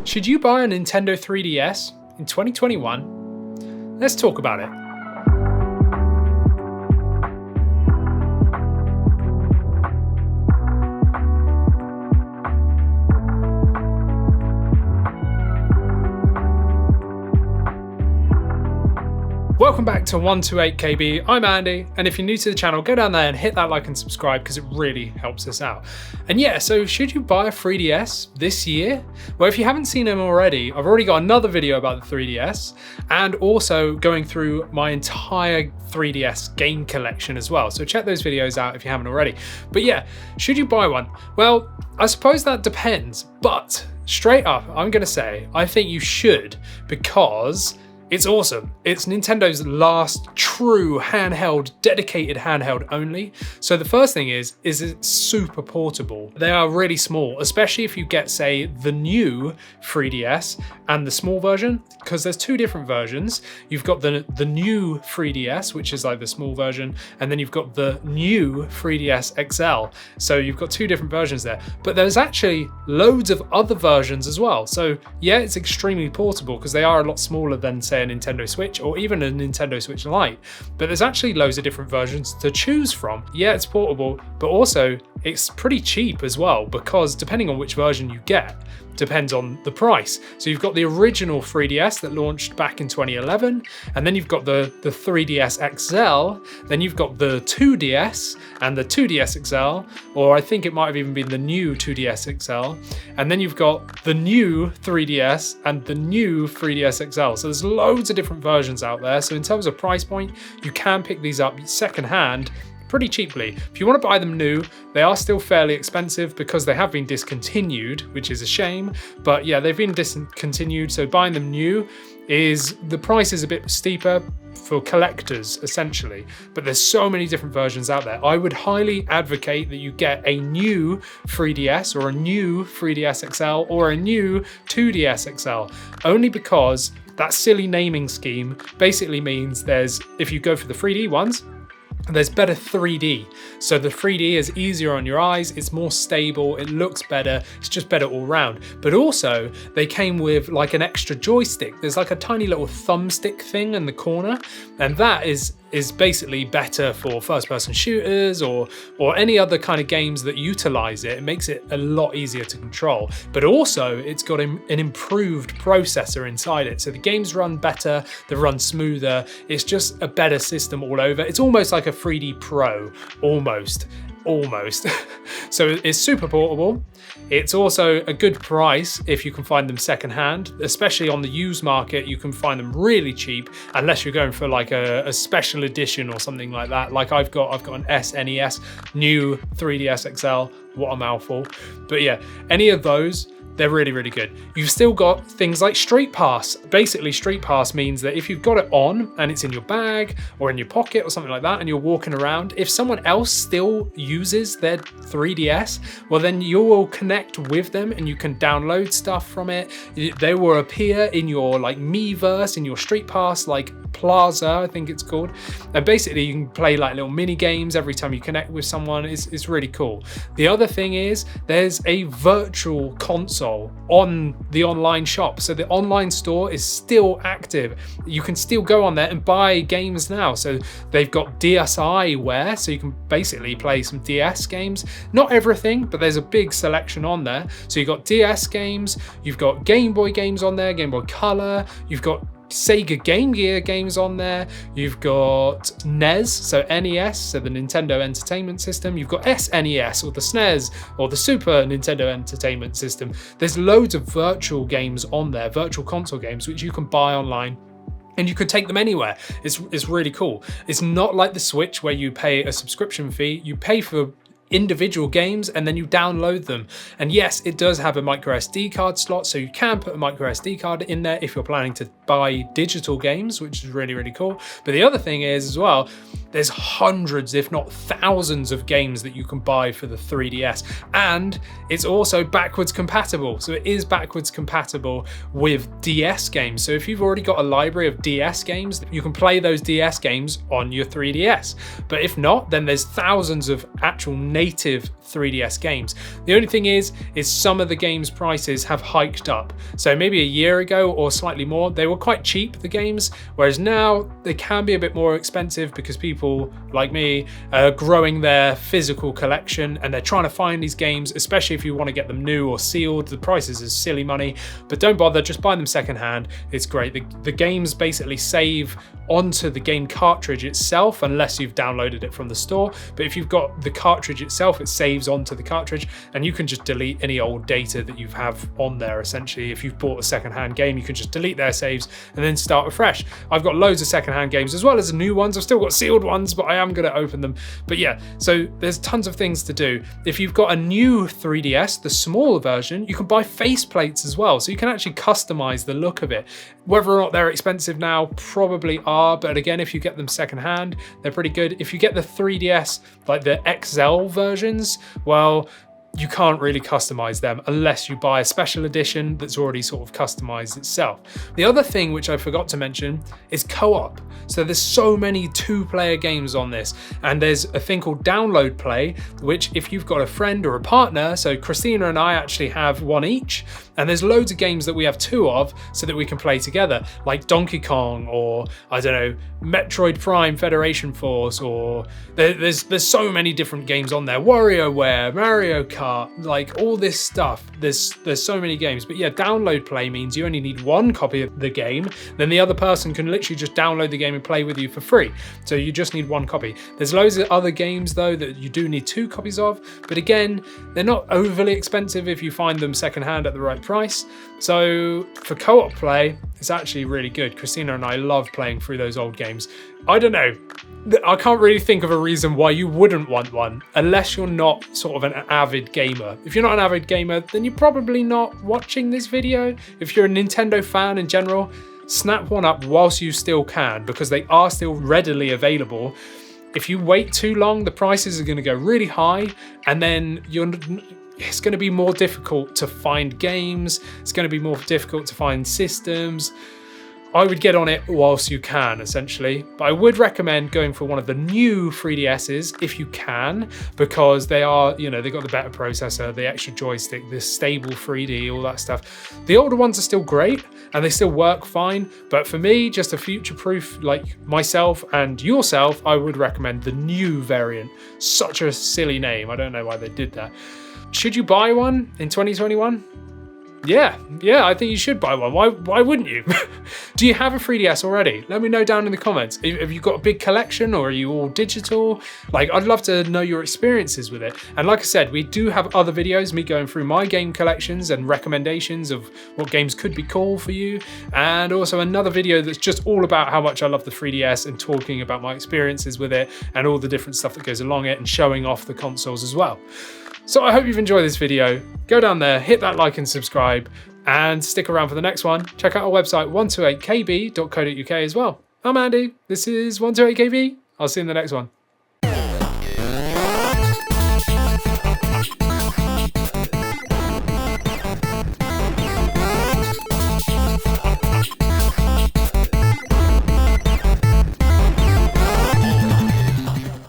Should you buy a Nintendo 3DS in 2021? Let's talk about it. Welcome back to 128KB, I'm Andy, and if you're new to the channel, go down there and hit that like and subscribe because it really helps us out. And yeah, so should you buy a 3DS this year? Well, if you haven't seen them already, I've already got another video about the 3DS and also going through my entire 3DS game collection as well. So check those videos out if you haven't already. But yeah, should you buy one? Well, I suppose that depends, but straight up, I'm gonna say, I think you should because it's awesome. It's Nintendo's last true handheld, dedicated handheld only. So the first thing is it's super portable. They are really small, especially if you get, say, the new 3DS and the small version, because there's two different versions. You've got the new 3DS, which is like the small version, and then you've got the new 3DS XL. So you've got two different versions there, but there's actually loads of other versions as well. So yeah, it's extremely portable because they are a lot smaller than, say, a Nintendo Switch or even a Nintendo Switch Lite, but there's actually loads of different versions to choose from. Yeah, it's portable, but also it's pretty cheap as well because depending on which version you get, depends on the price. So you've got the original 3DS that launched back in 2011, and then you've got the 3DS XL, then you've got the 2DS and the 2DS XL, or I think it might have even been the new 2DS XL, and then you've got the new 3DS and the new 3DS XL. So there's loads of different versions out there. So in terms of price point, you can pick these up secondhand pretty cheaply. If you want to buy them new, they are still fairly expensive because they have been discontinued, which is a shame. But yeah, they've been discontinued, so buying them new the price is a bit steeper for collectors essentially, but there's so many different versions out there. I would highly advocate that you get a new 3DS or a new 3DS XL or a new 2DS XL, only because that silly naming scheme basically means if you go for the 3D ones, there's better 3D. So the 3D is easier on your eyes, it's more stable, it looks better, it's just better all round. But also they came with like an extra joystick. There's like a tiny little thumbstick thing in the corner, and that is basically better for first-person shooters or any other kind of games that utilize it. It makes it a lot easier to control. But also it's got an improved processor inside it. So the games run better, they run smoother. It's just a better system all over. It's almost like a 3D Pro, almost. So it's super portable. It's also a good price if you can find them secondhand, especially on the used market. You can find them really cheap unless you're going for like a special edition or something like that. Like I've got an SNES new 3DS XL. What a mouthful. But yeah, any of those, they're really, really good. You've still got things like Street Pass. Basically, Street Pass means that if you've got it on and it's in your bag or in your pocket or something like that and you're walking around, if someone else still uses their 3DS, well then you will connect with them and you can download stuff from it. They will appear in your like Miiverse, in your Street Pass, like Plaza, I think it's called. And basically you can play like little mini games every time you connect with someone. It's really cool. The other thing is there's a virtual console on the online shop. So the online store is still active. You can still go on there and buy games now. So they've got DSiWare, so you can basically play some DS games. Not everything, but there's a big selection on there. So you've got DS games, you've got Game Boy games on there, Game Boy Color, you've got Sega Game Gear games on there, you've got NES, so NES, so the Nintendo Entertainment System, you've got SNES or the SNES or the Super Nintendo Entertainment System. There's loads of virtual games on there, virtual console games, which you can buy online and you could take them anywhere. It's really cool. It's not like the Switch where you pay a subscription fee, you pay for individual games and then you download them. And yes, it does have a micro SD card slot, so you can put a micro SD card in there if you're planning to buy digital games, which is really, really cool. But the other thing is as well, there's hundreds, if not thousands of games that you can buy for the 3DS. And it's also backwards compatible. So it is backwards compatible with DS games. So if you've already got a library of DS games, you can play those DS games on your 3DS. But if not, then there's thousands of actual native 3DS games. The only thing is some of the games prices have hiked up. So maybe a year ago or slightly more, they were quite cheap, the games, whereas now they can be a bit more expensive because people like me are growing their physical collection and they're trying to find these games, especially if you want to get them new or sealed. The prices is silly money, but don't bother, just buy them secondhand. It's great. The games basically save onto the game cartridge itself unless you've downloaded it from the store, but if you've got the cartridge itself, it saves onto the cartridge and you can just delete any old data that you have on there. Essentially, if you've bought a secondhand game, you can just delete their saves and then start afresh. I've got loads of secondhand games as well as new ones. I've still got sealed ones, but I am going to open them. But yeah, so there's tons of things to do. If you've got a new 3DS, the smaller version, you can buy faceplates as well, so you can actually customize the look of it. Whether or not they're expensive now, probably are, but again, if you get them secondhand, they're pretty good. If you get the 3DS, like the XL versions, well, you can't really customize them unless you buy a special edition that's already sort of customized itself. The other thing which I forgot to mention is co-op. So there's so many 2-player games on this, and there's a thing called download play, which if you've got a friend or a partner, so Christina and I actually have one each, and there's loads of games that we have 2 of so that we can play together, like Donkey Kong or, I don't know, Metroid Prime Federation Force, or there's so many different games on there, WarioWare, Mario Kart, like all this stuff. There's so many games. But yeah, download play means you only need 1 copy of the game, then the other person can literally just download the game and play with you for free. So you just need 1 copy. There's loads of other games though that you do need 2 copies of, but again, they're not overly expensive if you find them secondhand at the right price. So for co-op play, it's actually really good. Christina and I love playing through those old games. I don't know, I can't really think of a reason why you wouldn't want one, unless you're not sort of an avid gamer. If you're not an avid gamer, then you're probably not watching this video. If you're a Nintendo fan in general, snap one up whilst you still can, because they are still readily available. If you wait too long, the prices are going to go really high, and then it's going to be more difficult to find games. It's going to be more difficult to find systems. I would get on it whilst you can, essentially. But I would recommend going for one of the new 3DSs if you can, because they are, you know, they've got the better processor, the extra joystick, the stable 3D, all that stuff. The older ones are still great and they still work fine. But for me, just a future-proof like myself and yourself, I would recommend the new variant. Such a silly name. I don't know why they did that. Should you buy one in 2021? Yeah, I think you should buy one. Why wouldn't you? Do you have a 3DS already? Let me know down in the comments. Have you got a big collection, or are you all digital? Like, I'd love to know your experiences with it. And like I said, we do have other videos, me going through my game collections and recommendations of what games could be cool for you. And also another video that's just all about how much I love the 3DS and talking about my experiences with it and all the different stuff that goes along it and showing off the consoles as well. So I hope you've enjoyed this video. Go down there, hit that like and subscribe, and stick around for the next one. Check out our website 128kb.co.uk as well. I'm Andy, this is 128kb. I'll see you in the next one.